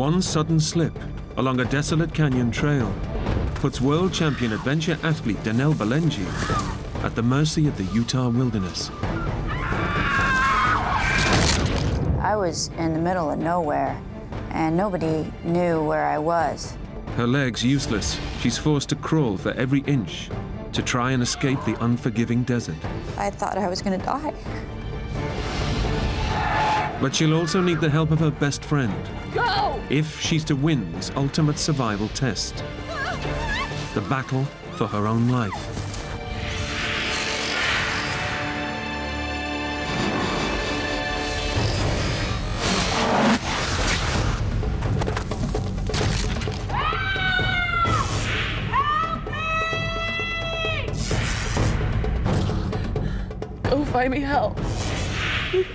One sudden slip along a desolate canyon trail puts world champion adventure athlete Danelle Balenji at the mercy of the Utah wilderness. I was in the middle of nowhere, and nobody knew where I was. Her legs useless, she's forced to crawl for every inch to try and escape the unforgiving desert. I thought I was gonna die. But she'll also need the help of her best friend. Go! If she's to win this ultimate survival test. The battle for her own life. Go find me help.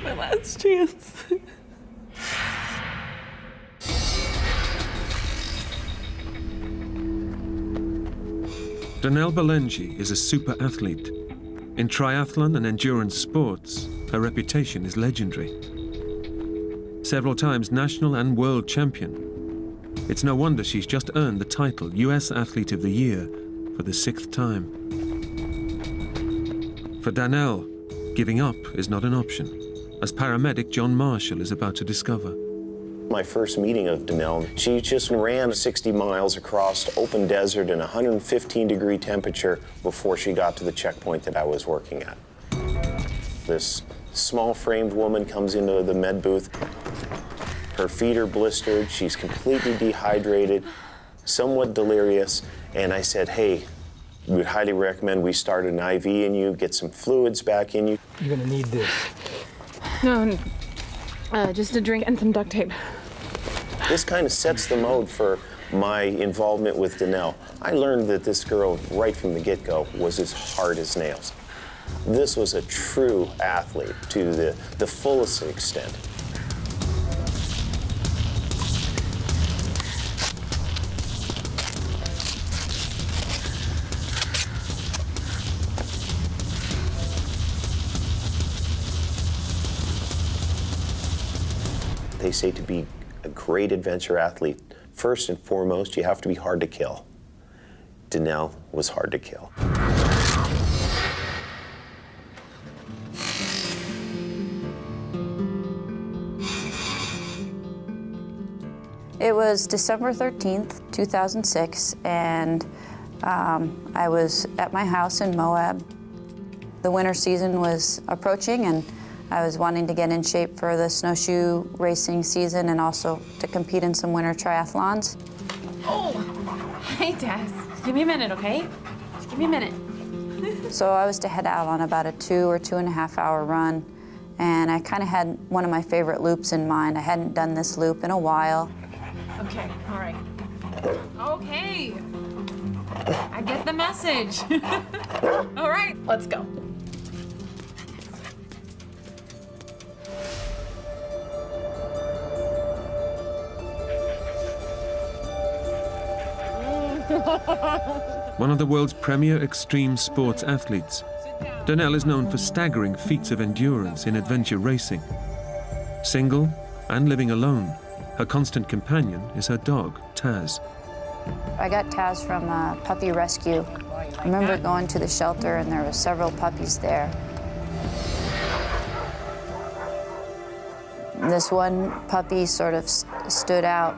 My last chance. Danelle Balenji is a super athlete. In triathlon and endurance sports, her reputation is legendary. Several times national and world champion. It's no wonder she's just earned the title US Athlete of the Year for the 6th time. For Danelle, giving up is not an option, as paramedic John Marshall is about to discover. My first meeting of Danelle, she just ran 60 miles across open desert in 115-degree temperature before she got to the checkpoint that I was working at. This small-framed woman comes into the med booth. Her feet are blistered, she's completely dehydrated, somewhat delirious, and I said, hey, we would highly recommend we start an IV in you, get some fluids back in you. You're gonna need this. No, just a drink and some duct tape. This kind of sets the mode for my involvement with Danelle. I learned that this girl, right from the get-go, was as hard as nails. This was a true athlete to the fullest extent. They say to be a great adventure athlete, first and foremost, you have to be hard to kill. Danelle was hard to kill. It was December 13th, 2006, and I was at my house in Moab. The winter season was approaching, and I was wanting to get in shape for the snowshoe racing season and also to compete in some winter triathlons. Oh, hey, Taz. Give me a minute, okay? Just give me a minute. So I was to head out on about a 2 or 2.5 hour run, and I kind of had one of my favorite loops in mind. I hadn't done this loop in a while. Okay, all right. Okay. I get the message. All right, let's go. One of the world's premier extreme sports athletes, Danelle is known for staggering feats of endurance in adventure racing. Single and living alone, her constant companion is her dog, Taz. I got Taz from a puppy rescue. I remember going to the shelter and there were several puppies there. This one puppy sort of stood out.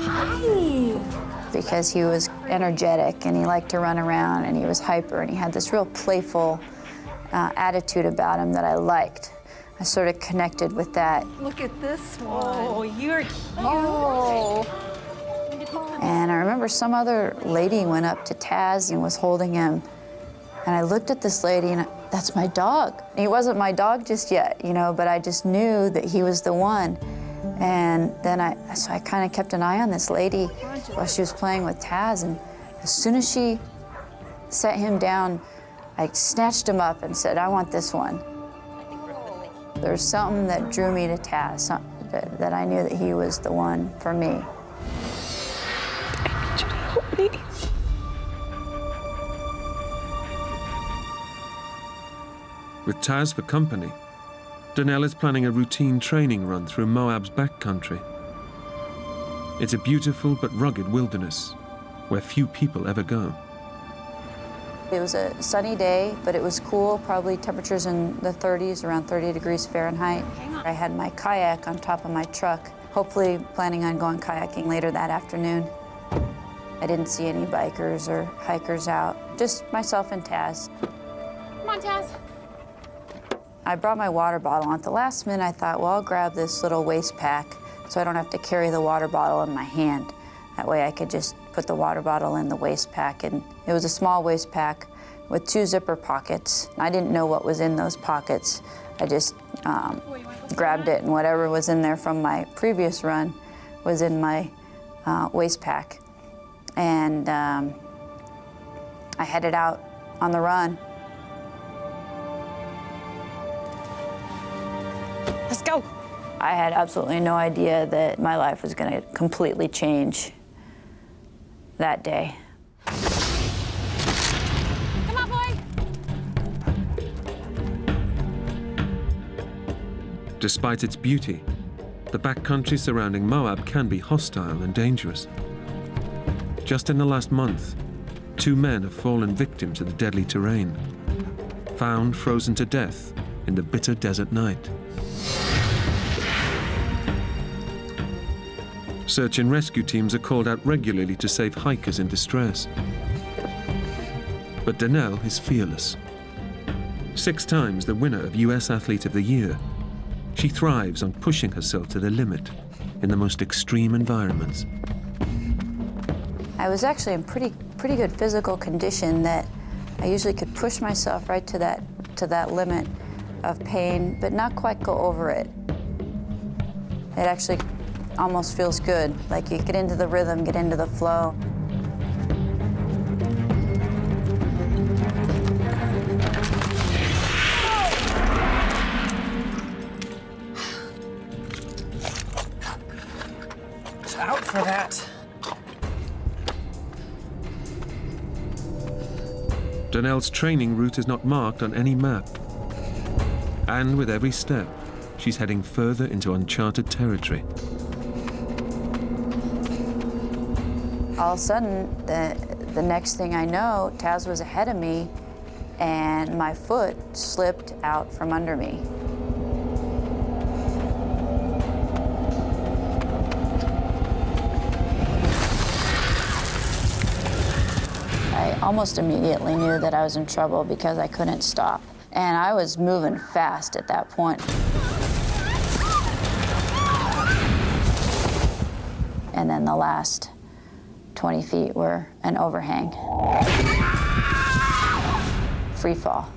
Hi. Because he was energetic and he liked to run around and he was hyper and he had this real playful attitude about him that I liked. I sort of connected with that. Look at this one. Oh, you're cute. Oh. And I remember some other lady went up to Taz and was holding him. And I looked at this lady and that's my dog. He wasn't my dog just yet, you know, but I just knew that he was the one. And then so I kind of kept an eye on this lady while she was playing with Taz. And as soon as she set him down, I snatched him up and said, I want this one. There's something that drew me to Taz, that I knew that he was the one for me. I need you to help me. With Taz for company, Donnell is planning a routine training run through Moab's backcountry. It's a beautiful but rugged wilderness where few people ever go. It was a sunny day, but it was cool, probably temperatures in the 30s, around 30 degrees Fahrenheit. I had my kayak on top of my truck, hopefully planning on going kayaking later that afternoon. I didn't see any bikers or hikers out, just myself and Taz. Come on, Taz. I brought my water bottle. At the last minute, I thought, well, I'll grab this little waist pack so I don't have to carry the water bottle in my hand. That way I could just put the water bottle in the waist pack. And it was a small waist pack with 2 zipper pockets. I didn't know what was in those pockets. I just grabbed it, and whatever was in there from my previous run was in my waist pack. And I headed out on the run. Let's go. I had absolutely no idea that my life was going to completely change that day. Come on, boy. Despite its beauty, the backcountry surrounding Moab can be hostile and dangerous. Just in the last month, 2 men have fallen victim to the deadly terrain, found frozen to death in the bitter desert night. Search and rescue teams are called out regularly to save hikers in distress. But Donnell is fearless. 6 times the winner of US Athlete of the Year, she thrives on pushing herself to the limit in the most extreme environments. I was actually in pretty good physical condition that I usually could push myself right to that limit of pain, but not quite go over it. It actually almost feels good, like you get into the rhythm, get into the flow. Out for that. Donnell's training route is not marked on any map. And with every step, she's heading further into uncharted territory. All of a sudden, the next thing I know, Taz was ahead of me, and my foot slipped out from under me. I almost immediately knew that I was in trouble because I couldn't stop. And I was moving fast at that point. And then the last 20 feet were an overhang. Free fall.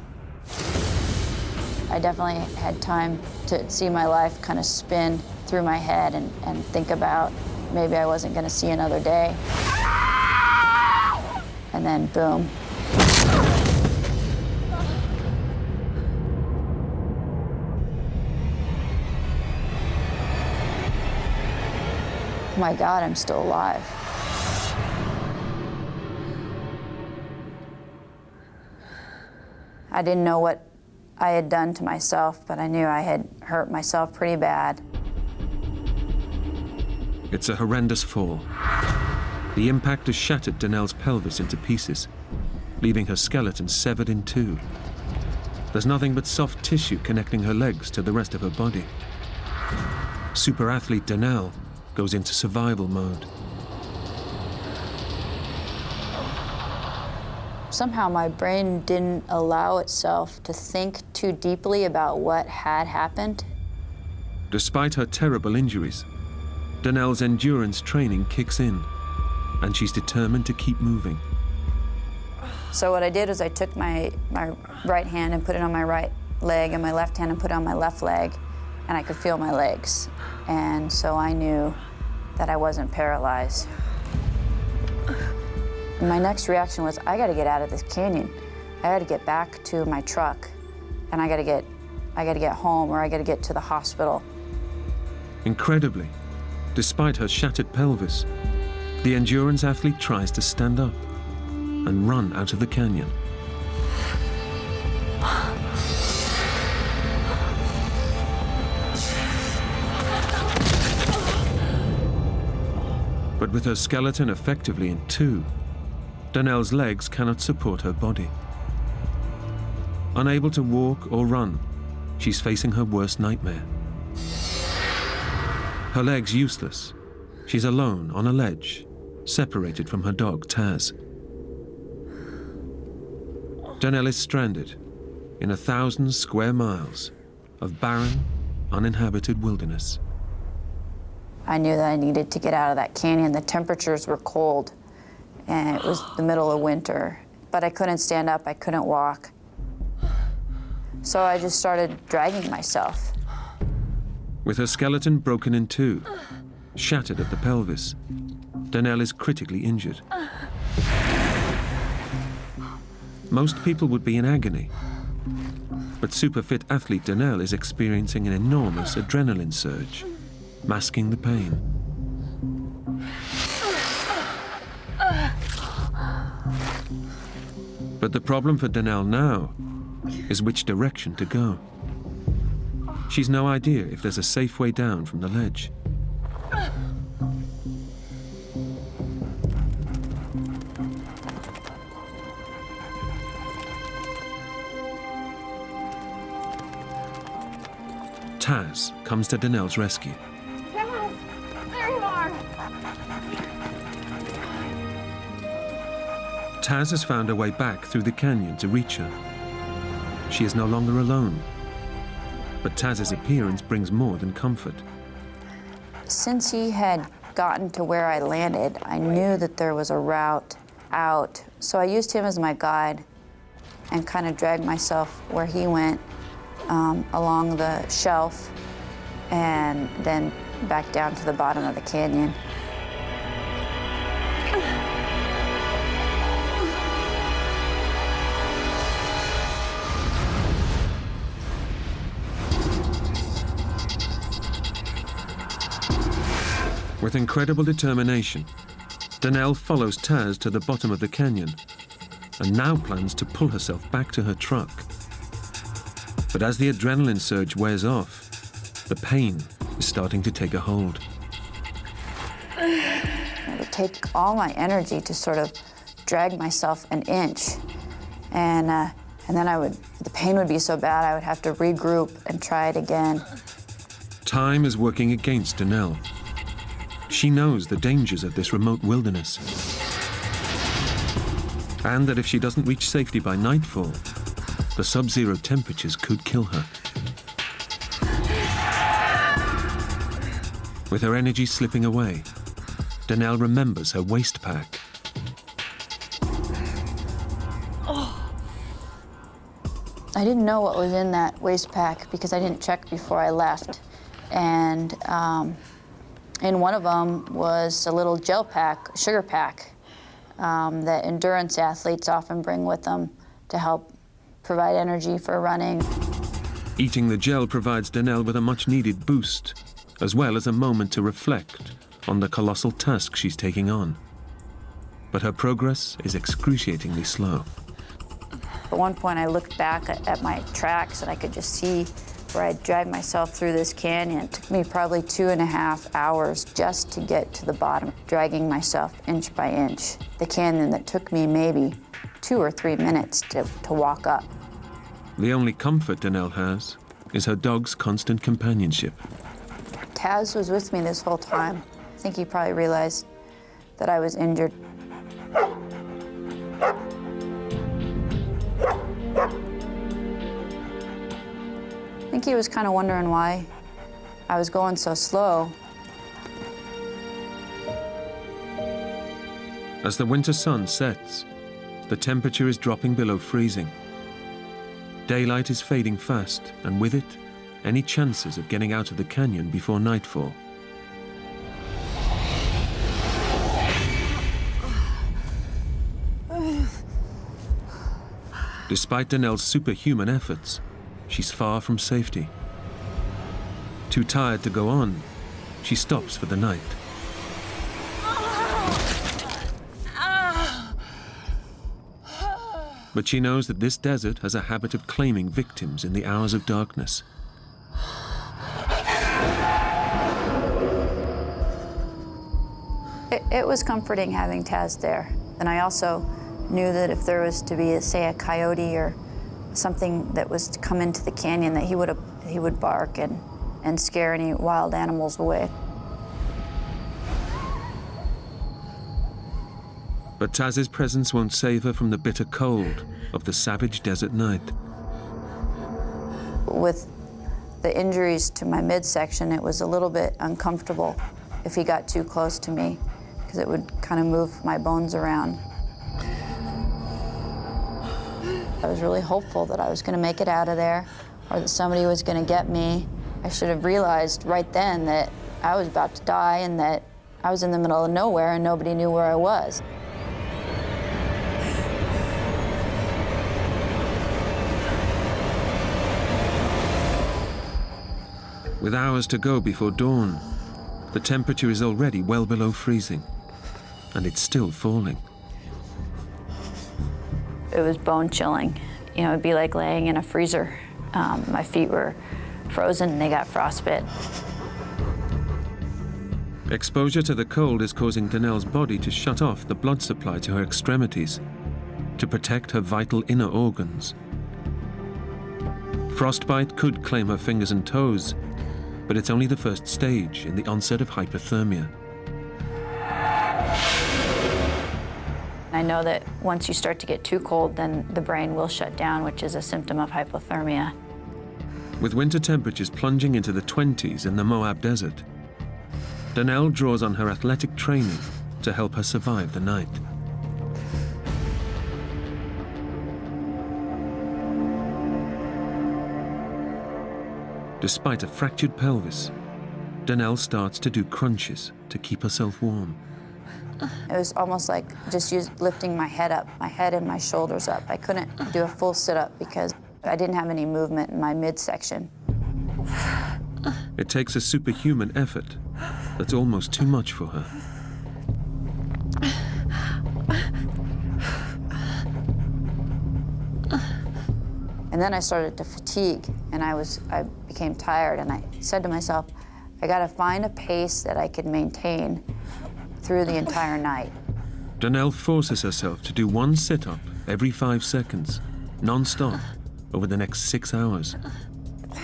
I definitely had time to see my life kind of spin through my head and think about maybe I wasn't going to see another day. And then boom. Oh my God, I'm still alive. I didn't know what I had done to myself, but I knew I had hurt myself pretty bad. It's a horrendous fall. The impact has shattered Donnell's pelvis into pieces, leaving her skeleton severed in 2. There's nothing but soft tissue connecting her legs to the rest of her body. Super athlete Donnell goes into survival mode. Somehow my brain didn't allow itself to think too deeply about what had happened. Despite her terrible injuries, Donnell's endurance training kicks in, and she's determined to keep moving. So what I did was I took my right hand and put it on my right leg, and my left hand and put it on my left leg, and I could feel my legs. And so I knew that I wasn't paralyzed. And my next reaction was, I gotta get out of this canyon. I gotta get back to my truck, and I gotta get home, or I gotta get to the hospital. Incredibly, despite her shattered pelvis, the endurance athlete tries to stand up and run out of the canyon. with her skeleton effectively in two, Danelle's legs cannot support her body. Unable to walk or run, she's facing her worst nightmare. Her legs useless, she's alone on a ledge, separated from her dog, Taz. Danelle is stranded in 1,000 square miles of barren, uninhabited wilderness. I knew that I needed to get out of that canyon. The temperatures were cold, and it was the middle of winter. But I couldn't stand up, I couldn't walk. So I just started dragging myself. With her skeleton broken in two, shattered at the pelvis, Danelle is critically injured. Most people would be in agony, but superfit athlete Danelle is experiencing an enormous adrenaline surge, masking the pain. But the problem for Danelle now is which direction to go. She's no idea if there's a safe way down from the ledge. Taz comes to Danelle's rescue. Taz, there you are. Taz has found her way back through the canyon to reach her. She is no longer alone, but Taz's appearance brings more than comfort. Since he had gotten to where I landed, I knew that there was a route out. So I used him as my guide and kind of dragged myself where he went, along the shelf and then back down to the bottom of the canyon. With incredible determination, Danelle follows Taz to the bottom of the canyon and now plans to pull herself back to her truck. But as the adrenaline surge wears off, the pain is starting to take a hold. It would take all my energy to sort of drag myself an inch. And then the pain would be so bad I would have to regroup and try it again. Time is working against Danelle. She knows the dangers of this remote wilderness, and that if she doesn't reach safety by nightfall, the sub-zero temperatures could kill her. With her energy slipping away, Danelle remembers her waist pack. I didn't know what was in that waist pack because I didn't check before I left. And in one of them was a little gel pack, sugar pack, that endurance athletes often bring with them to help provide energy for running. Eating the gel provides Danelle with a much-needed boost, as well as a moment to reflect on the colossal task she's taking on. But her progress is excruciatingly slow. At one point, I looked back at my tracks and I could just see where I'd dragged myself through this canyon. It took me probably 2.5 hours just to get to the bottom, dragging myself inch by inch. The canyon that took me maybe 2 or 3 minutes to walk up. The only comfort Danelle has is her dog's constant companionship. Taz was with me this whole time. I think he probably realized that I was injured. I think he was kind of wondering why I was going so slow. As the winter sun sets, the temperature is dropping below freezing. Daylight is fading fast, and with it, any chances of getting out of the canyon before nightfall. Despite Danelle's superhuman efforts, she's far from safety. Too tired to go on, she stops for the night. But she knows that this desert has a habit of claiming victims in the hours of darkness. It was comforting having Taz there. And I also knew that if there was to be, say, a coyote or something that was to come into the canyon, that he would bark and scare any wild animals away. But Taz's presence won't save her from the bitter cold of the savage desert night. With the injuries to my midsection, it was a little bit uncomfortable if he got too close to me, because it would kind of move my bones around. I was really hopeful that I was going to make it out of there, or that somebody was going to get me. I should have realized right then that I was about to die and that I was in the middle of nowhere and nobody knew where I was. With hours to go before dawn, the temperature is already well below freezing, and it's still falling. It was bone chilling. You know, it'd be like laying in a freezer. My feet were frozen and they got frostbite. Exposure to the cold is causing Danelle's body to shut off the blood supply to her extremities to protect her vital inner organs. Frostbite could claim her fingers and toes, but it's only the first stage in the onset of hypothermia. I know that once you start to get too cold, then the brain will shut down, which is a symptom of hypothermia. With winter temperatures plunging into the 20s in the Moab Desert, Danelle draws on her athletic training to help her survive the night. Despite a fractured pelvis, Danelle starts to do crunches to keep herself warm. It was almost like just lifting my head up, my head and my shoulders up. I couldn't do a full sit-up because I didn't have any movement in my midsection. It takes a superhuman effort that's almost too much for her. And then I started to fatigue, and I became tired, and I said to myself, I gotta find a pace that I could maintain through the entire night. Danelle forces herself to do one sit-up every 5 seconds, non-stop, over the next 6 hours.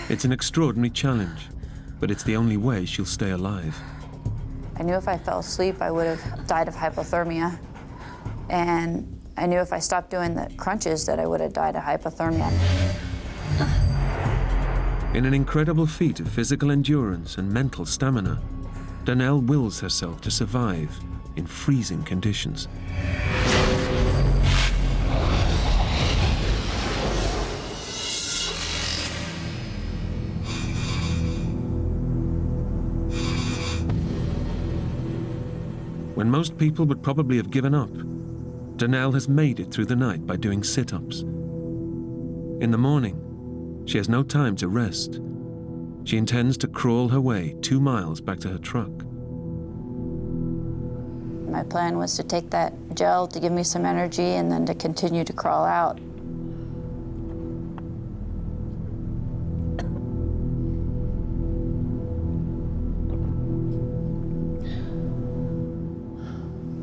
It's an extraordinary challenge, but it's the only way she'll stay alive. I knew if I fell asleep, I would have died of hypothermia. And I knew if I stopped doing the crunches that I would have died of hypothermia. In an incredible feat of physical endurance and mental stamina, Danelle wills herself to survive in freezing conditions. When most people would probably have given up, Danelle has made it through the night by doing sit-ups. In the morning, she has no time to rest. She intends to crawl her way 2 miles back to her truck. My plan was to take that gel to give me some energy and then to continue to crawl out.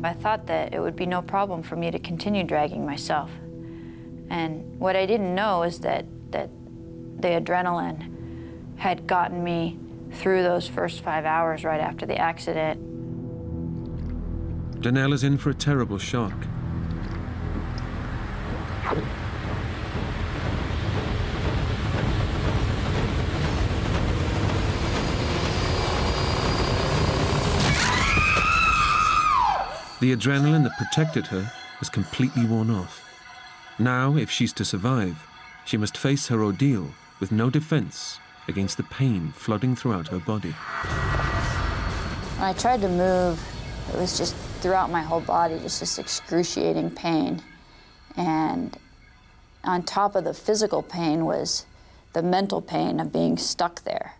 I thought that it would be no problem for me to continue dragging myself. And what I didn't know is that the adrenaline had gotten me through those first 5 hours right after the accident. Danelle is in for a terrible shock. The adrenaline that protected her has completely worn off. Now, if she's to survive, she must face her ordeal with no defense against the pain flooding throughout her body. When I tried to move, it was just throughout my whole body, just this excruciating pain. And on top of the physical pain was the mental pain of being stuck there.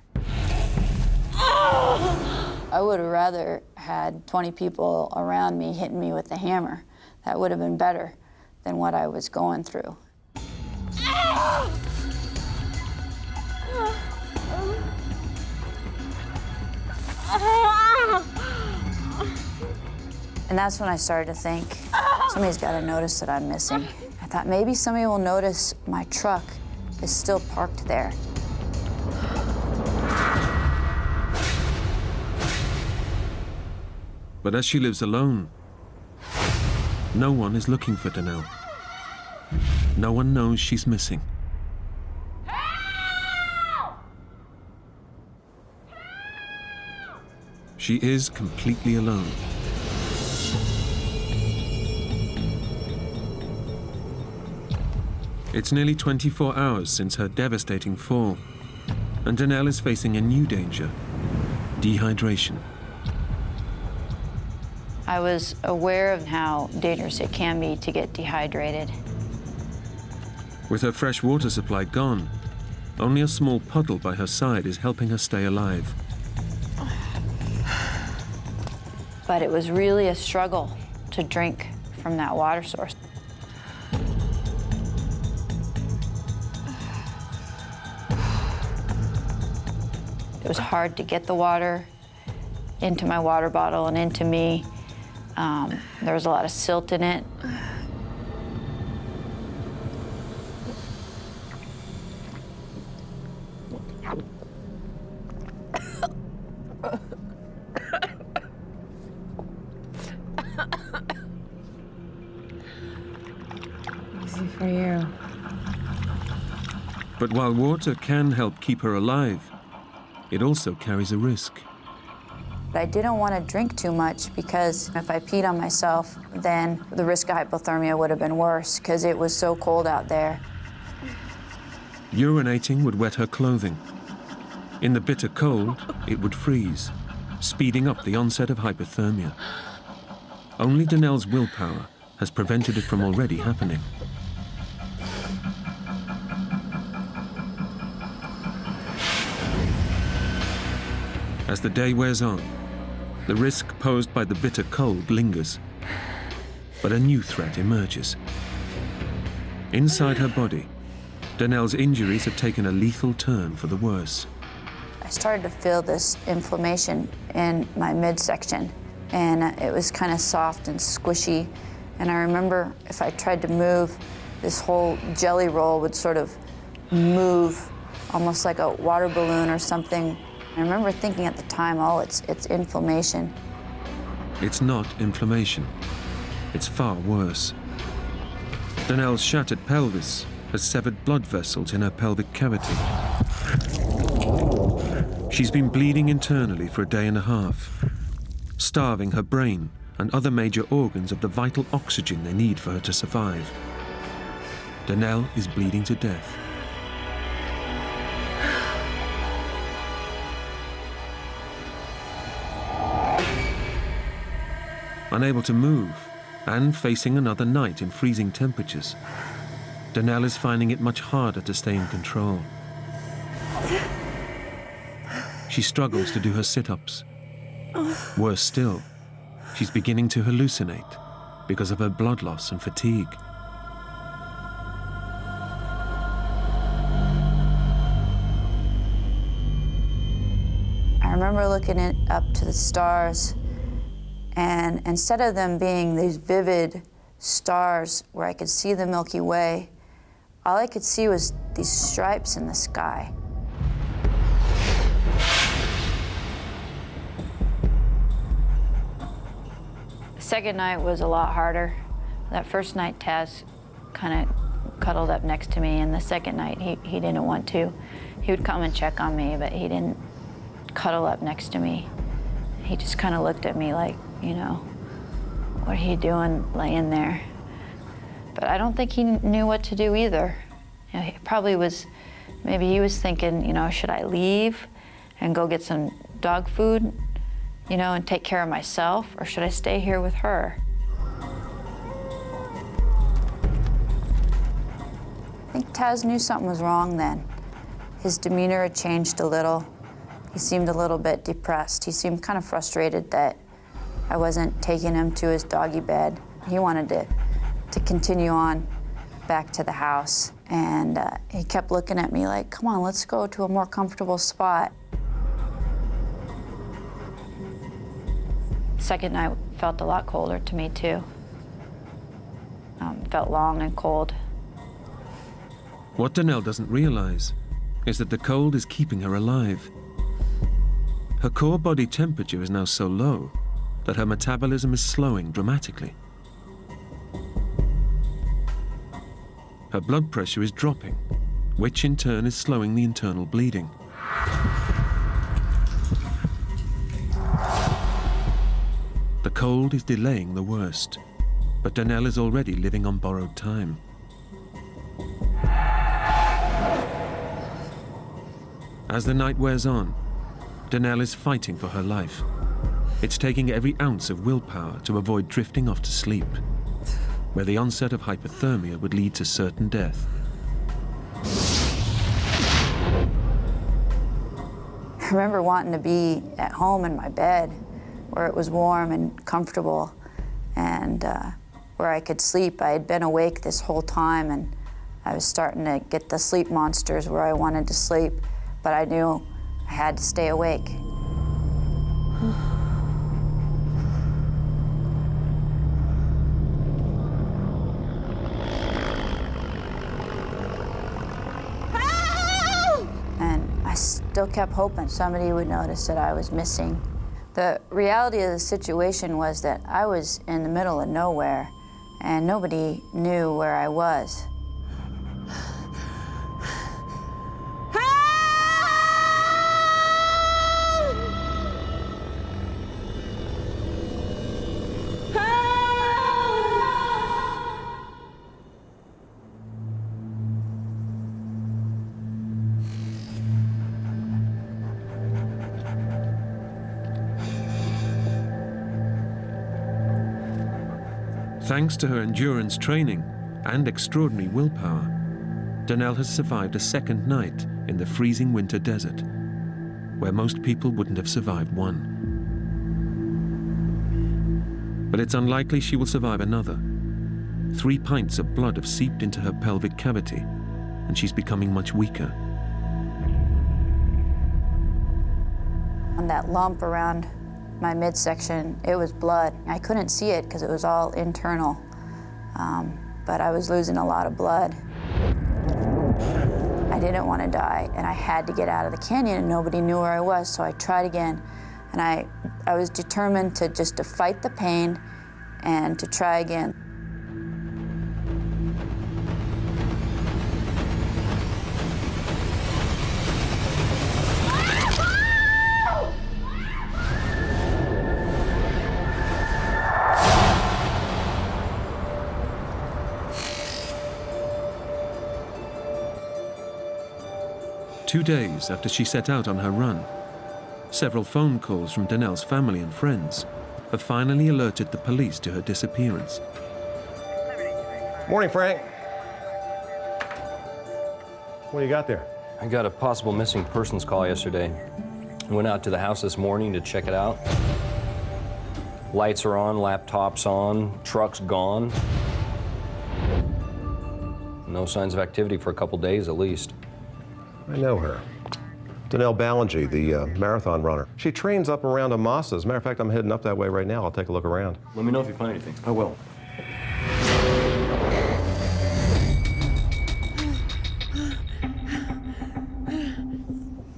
I would have rather had 20 people around me hitting me with a hammer. That would have been better than what I was going through. And that's when I started to think, somebody's got to notice that I'm missing. I thought maybe somebody will notice my truck is still parked there. But as she lives alone, no one is looking for Danelle. No one knows she's missing. She is completely alone. It's nearly 24 hours since her devastating fall, and Danelle is facing a new danger: dehydration. I was aware of how dangerous it can be to get dehydrated. With her fresh water supply gone, only a small puddle by her side is helping her stay alive. But it was really a struggle to drink from that water source. It was hard to get the water into my water bottle and into me. There was a lot of silt in it. Easy for you. But while water can help keep her alive, it also carries a risk. I didn't want to drink too much because if I peed on myself, then the risk of hypothermia would have been worse because it was so cold out there. Urinating would wet her clothing. In the bitter cold, it would freeze, speeding up the onset of hypothermia. Only Danelle's willpower has prevented it from already happening. As the day wears on, the risk posed by the bitter cold lingers, but a new threat emerges. Inside her body, Danelle's injuries have taken a lethal turn for the worse. I started to feel this inflammation in my midsection, and it was kind of soft and squishy. And I remember if I tried to move, this whole jelly roll would sort of move, almost like a water balloon or something. I remember thinking at the time, oh, it's inflammation. It's not inflammation. It's far worse. Danelle's shattered pelvis has severed blood vessels in her pelvic cavity. She's been bleeding internally for a day and a half, starving her brain and other major organs of the vital oxygen they need for her to survive. Danelle is bleeding to death. Unable to move and facing another night in freezing temperatures, Danelle is finding it much harder to stay in control. She struggles to do her sit-ups. Worse still, she's beginning to hallucinate because of her blood loss and fatigue. I remember looking up to the stars, and instead of them being these vivid stars where I could see the Milky Way, all I could see was these stripes in the sky. The second night was a lot harder. That first night, Taz kind of cuddled up next to me, and the second night, he didn't want to. He would come and check on me, but he didn't cuddle up next to me. He just kind of looked at me like, you know, what are you doing laying there? But I don't think he knew what to do either. You know, he probably was, maybe he was thinking, you know, should I leave and go get some dog food, you know, and take care of myself, or should I stay here with her? I think Taz knew something was wrong then. His demeanor had changed a little. He seemed a little bit depressed. He seemed kind of frustrated that I wasn't taking him to his doggy bed. He wanted to continue on back to the house. And he kept looking at me like, come on, let's go to a more comfortable spot. second night felt a lot colder to me, too. Felt long and cold. What Danelle doesn't realize is that the cold is keeping her alive. Her core body temperature is now so low that her metabolism is slowing dramatically. Her blood pressure is dropping, which in turn is slowing the internal bleeding. The cold is delaying the worst, but Danelle is already living on borrowed time. As the night wears on, Danelle is fighting for her life. It's taking every ounce of willpower to avoid drifting off to sleep, where the onset of hypothermia would lead to certain death. I remember wanting to be at home in my bed, where it was warm and comfortable, and where I could sleep. I had been awake this whole time, and I was starting to get the sleep monsters where I wanted to sleep, but I knew I had to stay awake. And I still kept hoping somebody would notice that I was missing. The reality of the situation was that I was in the middle of nowhere, and nobody knew where I was. Thanks to her endurance training and extraordinary willpower, Danelle has survived a second night in the freezing winter desert, where most people wouldn't have survived one. But it's unlikely she will survive another. 3 pints of blood have seeped into her pelvic cavity, and she's becoming much weaker. On that lump around my midsection, it was blood. I couldn't see it because it was all internal, but I was losing a lot of blood. I didn't want to die, and I had to get out of the canyon, and nobody knew where I was, so I tried again. And I was determined to fight the pain and to try again. Two days after she set out on her run, several phone calls from Danelle's family and friends have finally alerted the police to her disappearance. Morning, Frank. What do you got there? I got a possible missing persons call yesterday. I went out to the house this morning to check it out. Lights are on, laptops on, truck's gone. No signs of activity for a couple days at least. I know her. Danelle Ballingy, the marathon runner. She trains up around Amasa. As a matter of fact, I'm heading up that way right now. I'll take a look around. Let me know if you find anything. I will.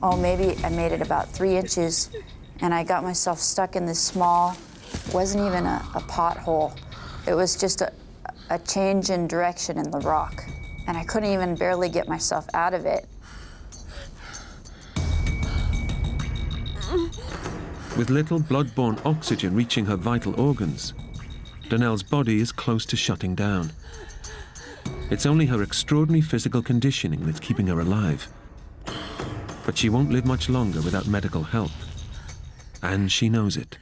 Oh, maybe I made it about 3 inches, and I got myself stuck in this small, wasn't even a pothole. It was just a change in direction in the rock, and I couldn't even barely get myself out of it. With little blood-borne oxygen reaching her vital organs, Danelle's body is close to shutting down. It's only her extraordinary physical conditioning that's keeping her alive. But she won't live much longer without medical help. And she knows it.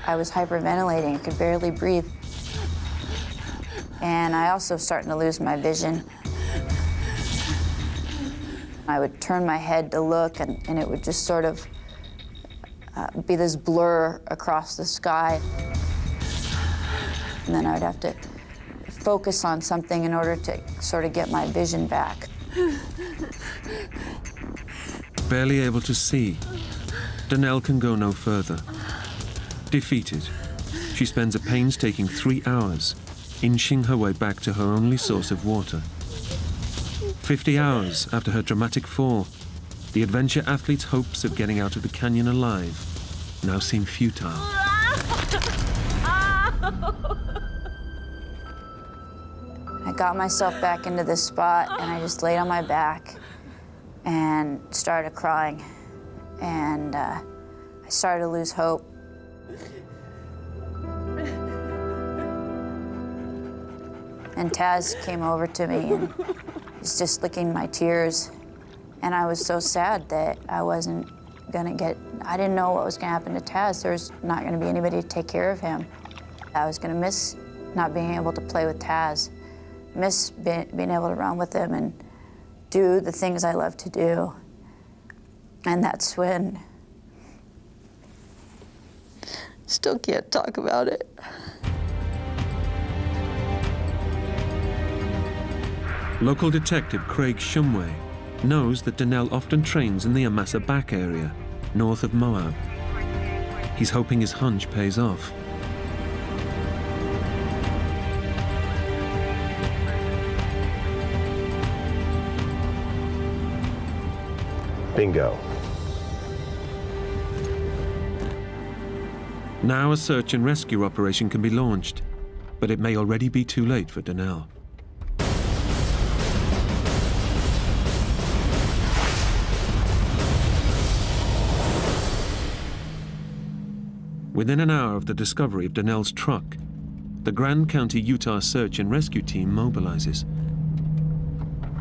I was hyperventilating, I could barely breathe. And I also starting to lose my vision. I would turn my head to look, and it would just sort of be this blur across the sky. And then I would have to focus on something in order to sort of get my vision back. Barely able to see, Danelle can go no further. Defeated, she spends a painstaking 3 hours inching her way back to her only source of water. 50 hours after her dramatic fall, the adventure athlete's hopes of getting out of the canyon alive now seem futile. I got myself back into this spot and I just laid on my back and started crying. And I started to lose hope. And Taz came over to me and was just licking my tears. And I was so sad that I wasn't gonna I didn't know what was gonna happen to Taz. There was not gonna be anybody to take care of him. I was gonna miss not being able to play with Taz, miss being able to run with him and do the things I love to do. And that's when, still can't talk about it. Local detective Craig Shumway knows that Danelle often trains in the Amasa Back area, north of Moab. He's hoping his hunch pays off. Bingo. Now a search and rescue operation can be launched, but it may already be too late for Danelle. Within an hour of the discovery of Danelle's truck, the Grand County, Utah search and rescue team mobilizes.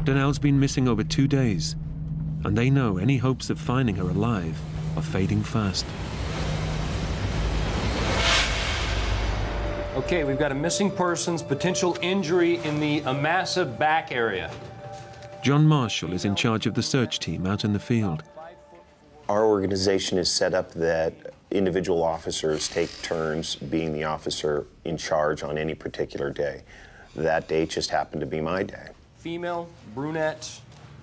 Danelle's been missing over 2 days, and they know any hopes of finding her alive are fading fast. Okay, we've got a missing persons, potential injury in the Amasa Back area. John Marshall is in charge of the search team out in the field. Our organization is set up that individual officers take turns being the officer in charge on any particular day. That day just happened to be my day. Female, brunette,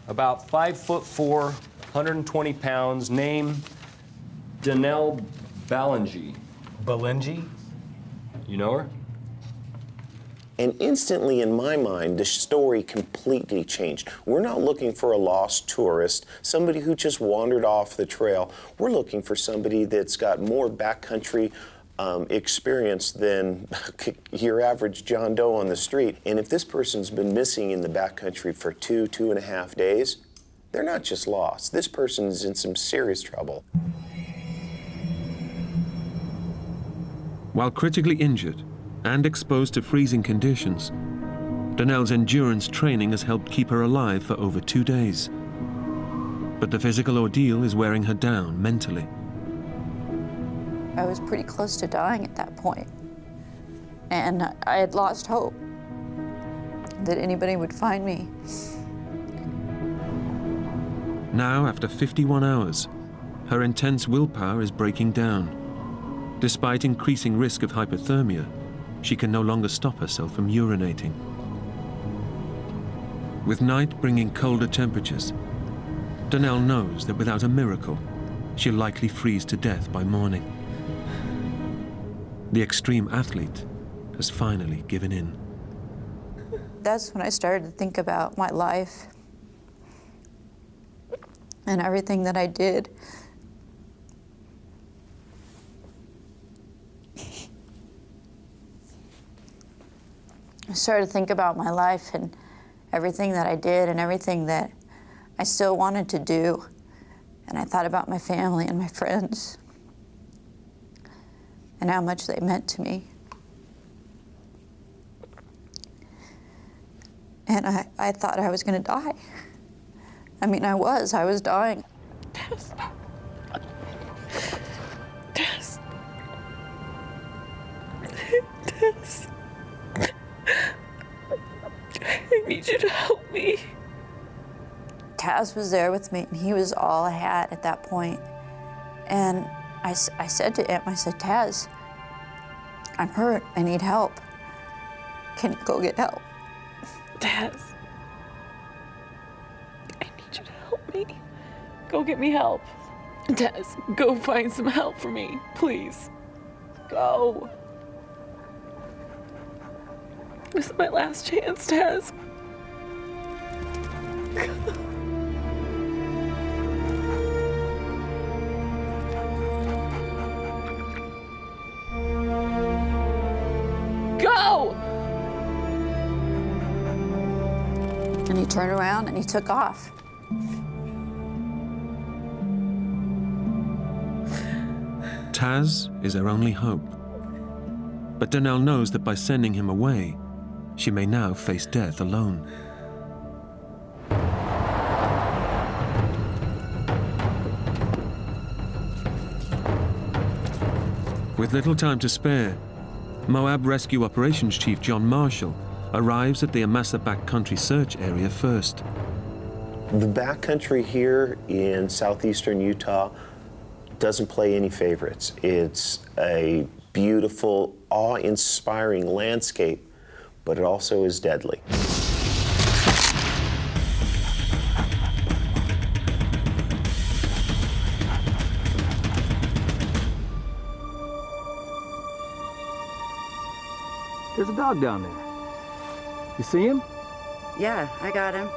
about 5'4", 120 pounds, name Danelle Ballingy. Ballingy? You know her? And instantly, in my mind, the story completely changed. We're not looking for a lost tourist, somebody who just wandered off the trail. We're looking for somebody that's got more backcountry experience than your average John Doe on the street. And if this person's been missing in the backcountry for 2.5 days, they're not just lost. This person's in some serious trouble. While critically injured and exposed to freezing conditions, Danelle's endurance training has helped keep her alive for over 2 days. But the physical ordeal is wearing her down mentally. I was pretty close to dying at that point. And I had lost hope that anybody would find me. Now, after 51 hours, her intense willpower is breaking down. Despite increasing risk of hypothermia, she can no longer stop herself from urinating. With night bringing colder temperatures, Danelle knows that without a miracle, she'll likely freeze to death by morning. The extreme athlete has finally given in. That's when I started to think about my life and everything that I did. I started to think about my life and everything that I did and everything that I still wanted to do. And I thought about my family and my friends and how much they meant to me. And I thought I was gonna die. I mean, I was dying. Tess. Tess. Tess. I need you to help me. Taz was there with me, and he was all I had at that point. And I said to him, I said, Taz, I'm hurt, I need help. Can you go get help? Tess. I need you to help me. Go get me help. Tess, go find some help for me, please. Go. This is my last chance, Tess. Go! And he turned around and he took off. Taz is her only hope. But Donnell knows that by sending him away, she may now face death alone. With little time to spare, Moab Rescue Operations Chief John Marshall arrives at the Amasa backcountry search area first. The backcountry here in southeastern Utah doesn't play any favorites. It's a beautiful, awe-inspiring landscape, but it also is deadly. There's a dog down there. You see him? Yeah, I got him.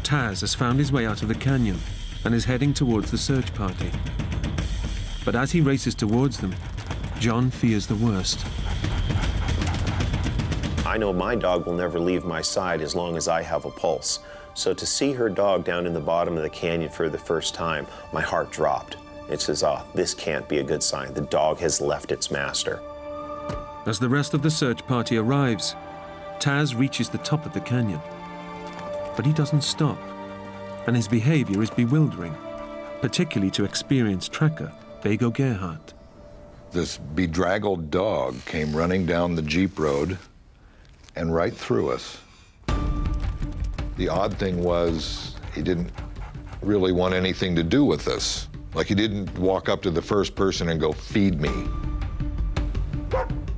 Taz has found his way out of the canyon and is heading towards the search party. But as he races towards them, John fears the worst. I know my dog will never leave my side as long as I have a pulse. So to see her dog down in the bottom of the canyon for the first time, my heart dropped. It says, oh, this can't be a good sign. The dog has left its master. As the rest of the search party arrives, Taz reaches the top of the canyon. But he doesn't stop, and his behavior is bewildering, particularly to experienced tracker Bego Gerhardt. This bedraggled dog came running down the Jeep road and right through us. The odd thing was he didn't really want anything to do with us. Like he didn't walk up to the first person and go, feed me.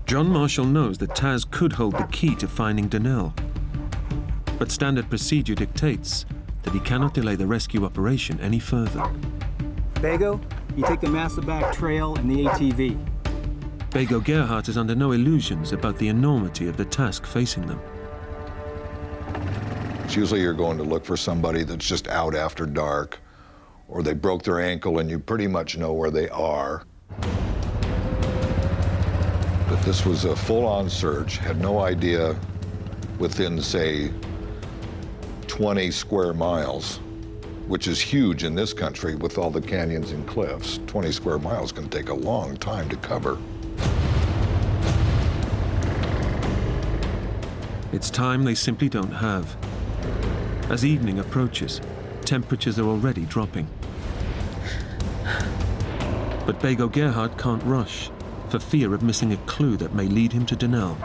John Marshall knows that Taz could hold the key to finding Donnell. But standard procedure dictates that he cannot delay the rescue operation any further. Bego, you take the Amasa Back Trail and the ATV. Bego Gerhardt is under no illusions about the enormity of the task facing them. It's usually you're going to look for somebody that's just out after dark, or they broke their ankle and you pretty much know where they are. But this was a full-on search, had no idea within, say, 20 square miles, which is huge in this country with all the canyons and cliffs. 20 square miles can take a long time to cover. It's time they simply don't have. As evening approaches, temperatures are already dropping. But Bego Gerhardt can't rush, for fear of missing a clue that may lead him to Donnell.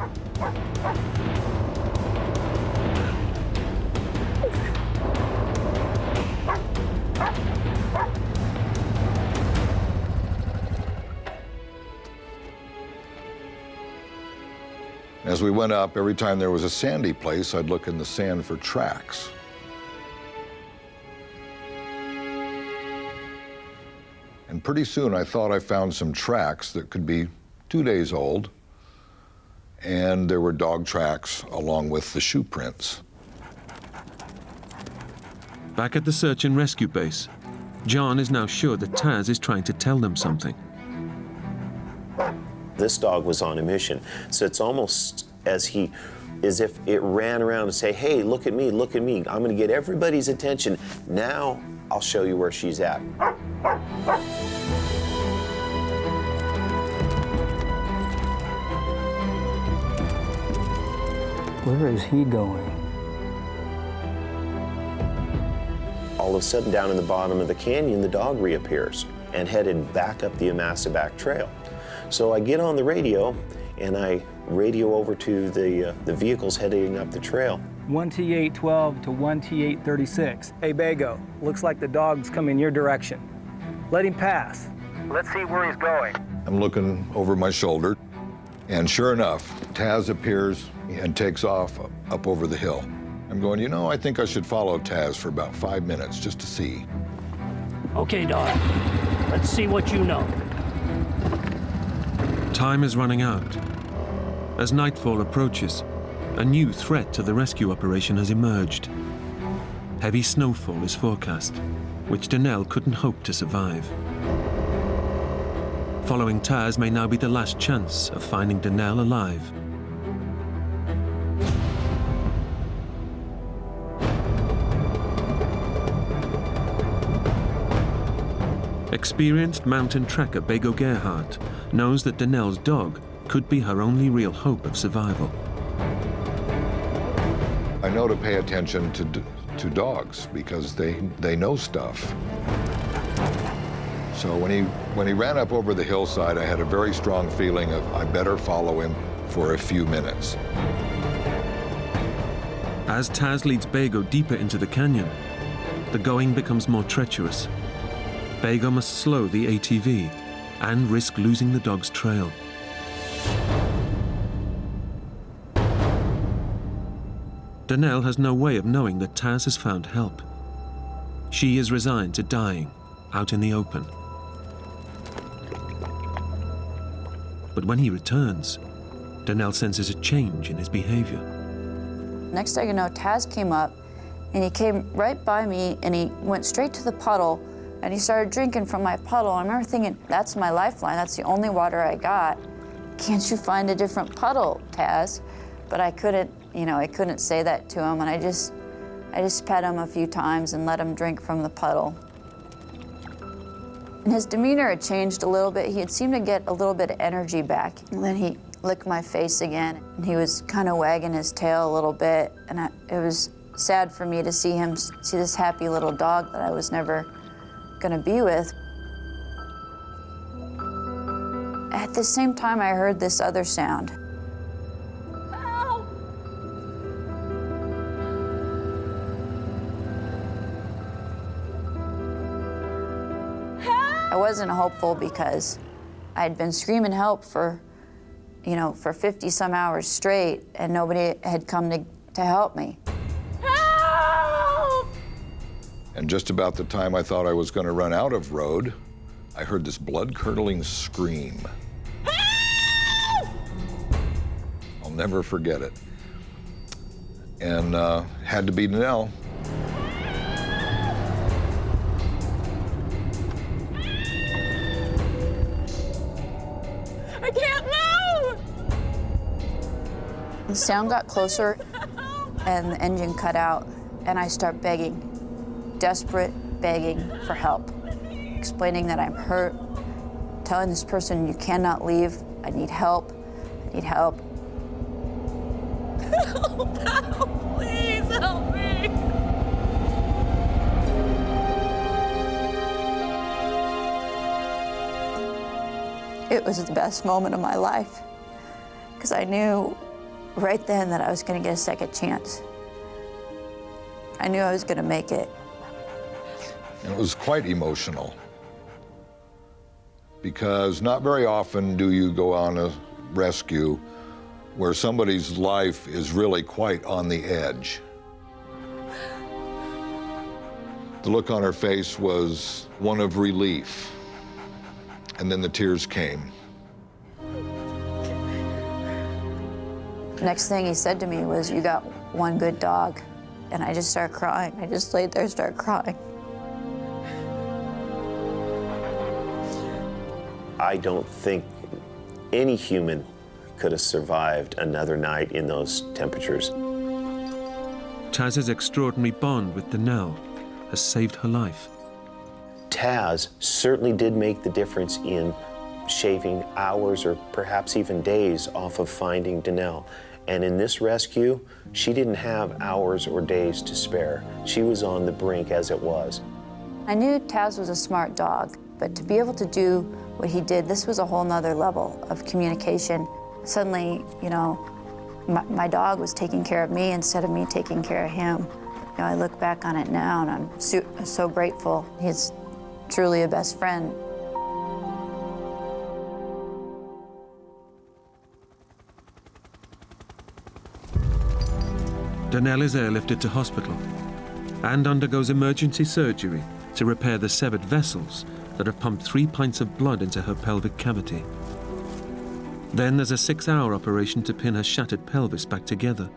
As we went up, every time there was a sandy place, I'd look in the sand for tracks. And pretty soon I thought I found some tracks that could be 2 days old, and there were dog tracks along with the shoe prints. Back at the search and rescue base, John is now sure that Taz is trying to tell them something. This dog was on a mission, so it's almost as if it ran around and say, hey, look at me, I'm gonna get everybody's attention. Now I'll show you where she's at. Where is he going? All of a sudden, down in the bottom of the canyon, the dog reappears and headed back up the Amasa Back Trail. So I get on the radio and I radio over to the vehicles heading up the trail. 1T812 to 1T836. Hey, Bego, looks like the dog's coming your direction. Let him pass. Let's see where he's going. I'm looking over my shoulder, and sure enough, Taz appears and takes off up over the hill. I'm going, you know, I think I should follow Taz for about 5 minutes just to see. Okay, dog. Let's see what you know. Time is running out. As nightfall approaches, a new threat to the rescue operation has emerged. Heavy snowfall is forecast, which Donnell couldn't hope to survive. Following Taz may now be the last chance of finding Donnell alive. Experienced mountain trekker Bego Gerhardt knows that Donnell's dog could be her only real hope of survival. I know to pay attention to dogs because they know stuff. So when he ran up over the hillside, I had a very strong feeling of I better follow him for a few minutes. As Taz leads Bego deeper into the canyon, the going becomes more treacherous. Bego must slow the ATV and risk losing the dog's trail. Donnell has no way of knowing that Taz has found help. She is resigned to dying out in the open. But when he returns, Donnell senses a change in his behavior. Next thing you know, Taz came up and he came right by me and he went straight to the puddle and he started drinking from my puddle. I remember thinking, that's my lifeline, that's the only water I got. Can't you find a different puddle, Taz? But I couldn't, I couldn't say that to him, and I just pet him a few times and let him drink from the puddle. And his demeanor had changed a little bit. He had seemed to get a little bit of energy back. And then he licked my face again, and he was kind of wagging his tail a little bit, and it was sad for me to see this happy little dog that I was never gonna be with. At the same time, I heard this other sound. Help! I wasn't hopeful because I'd been screaming help for 50 some hours straight, and nobody had come to help me. Help! And just about the time I thought I was going to run out of road, I heard this blood-curdling scream. Help! I'll never forget it. And had to be Donnell. I can't move! The sound got closer, and the engine cut out, and I start begging, desperate begging for help, explaining that I'm hurt, telling this person, you cannot leave, I need help, I need help. Help! Help! Please help me! It was the best moment of my life, because I knew right then that I was going to get a second chance. I knew I was going to make it. And it was quite emotional, because not very often do you go on a rescue where somebody's life is really quite on the edge. The look on her face was one of relief, and then the tears came. Next thing he said to me was, you got one good dog. And I just started crying. I just laid there and started crying. I don't think any human could have survived another night in those temperatures. Taz's extraordinary bond with Donnell has saved her life. Taz certainly did make the difference in shaving hours or perhaps even days off of finding Donnell. And in this rescue, she didn't have hours or days to spare. She was on the brink as it was. I knew Taz was a smart dog, but to be able to do what he did, this was a whole nother level of communication. Suddenly, my dog was taking care of me instead of me taking care of him. I look back on it now and I'm so grateful. He's truly a best friend. Donnell is airlifted to hospital and undergoes emergency surgery to repair the severed vessels that have pumped 3 pints of blood into her pelvic cavity. Then there's a 6-hour operation to pin her shattered pelvis back together.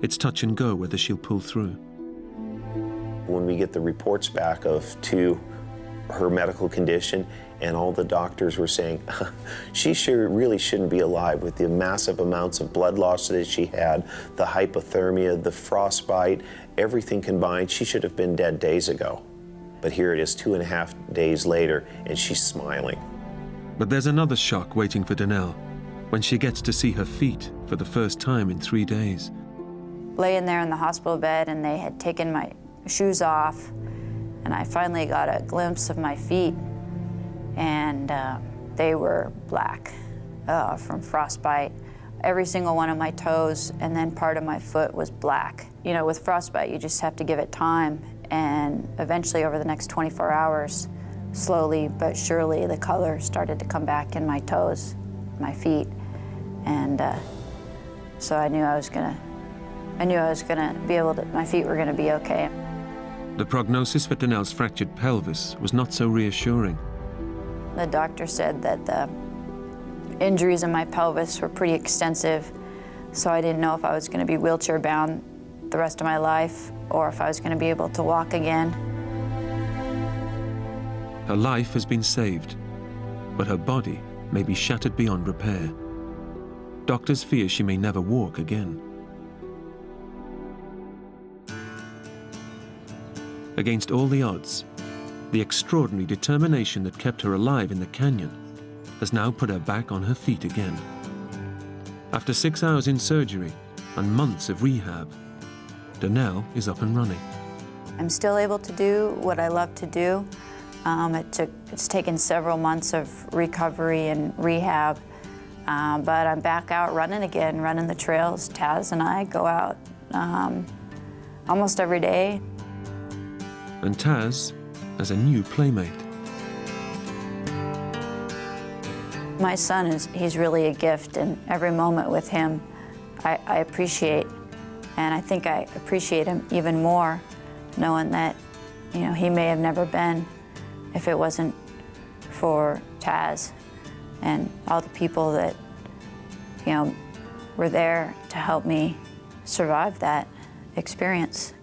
It's touch and go whether she'll pull through. When we get the reports back to her medical condition, and all the doctors were saying, she really shouldn't be alive with the massive amounts of blood loss that she had, the hypothermia, the frostbite, everything combined, she should have been dead days ago. But here it is 2.5 days later, and she's smiling. But there's another shock waiting for Donnell when she gets to see her feet for the first time in 3 days. Laying there in the hospital bed, and they had taken my shoes off, and I finally got a glimpse of my feet, and they were black from frostbite. Every single one of my toes and then part of my foot was black. You know, with frostbite, you just have to give it time, and eventually over the next 24 hours, slowly but surely, the color started to come back in my toes, my feet, and so I knew I was gonna be able to, my feet were gonna be okay. The prognosis for Donnell's fractured pelvis was not so reassuring. The doctor said that the injuries in my pelvis were pretty extensive, so I didn't know if I was going to be wheelchair bound the rest of my life or if I was going to be able to walk again. Her life has been saved, but her body may be shattered beyond repair. Doctors fear she may never walk again. Against all the odds, the extraordinary determination that kept her alive in the canyon has now put her back on her feet again. After 6 hours in surgery and months of rehab, Donnell is up and running. I'm still able to do what I love to do. It's taken several months of recovery and rehab, but I'm back out running again, running the trails. Taz and I go out almost every day. And Taz has a new playmate. My son he's really a gift, and every moment with him I appreciate, and I think I appreciate him even more knowing that, you know, he may have never been if it wasn't for Taz and all the people that, you know, were there to help me survive that experience.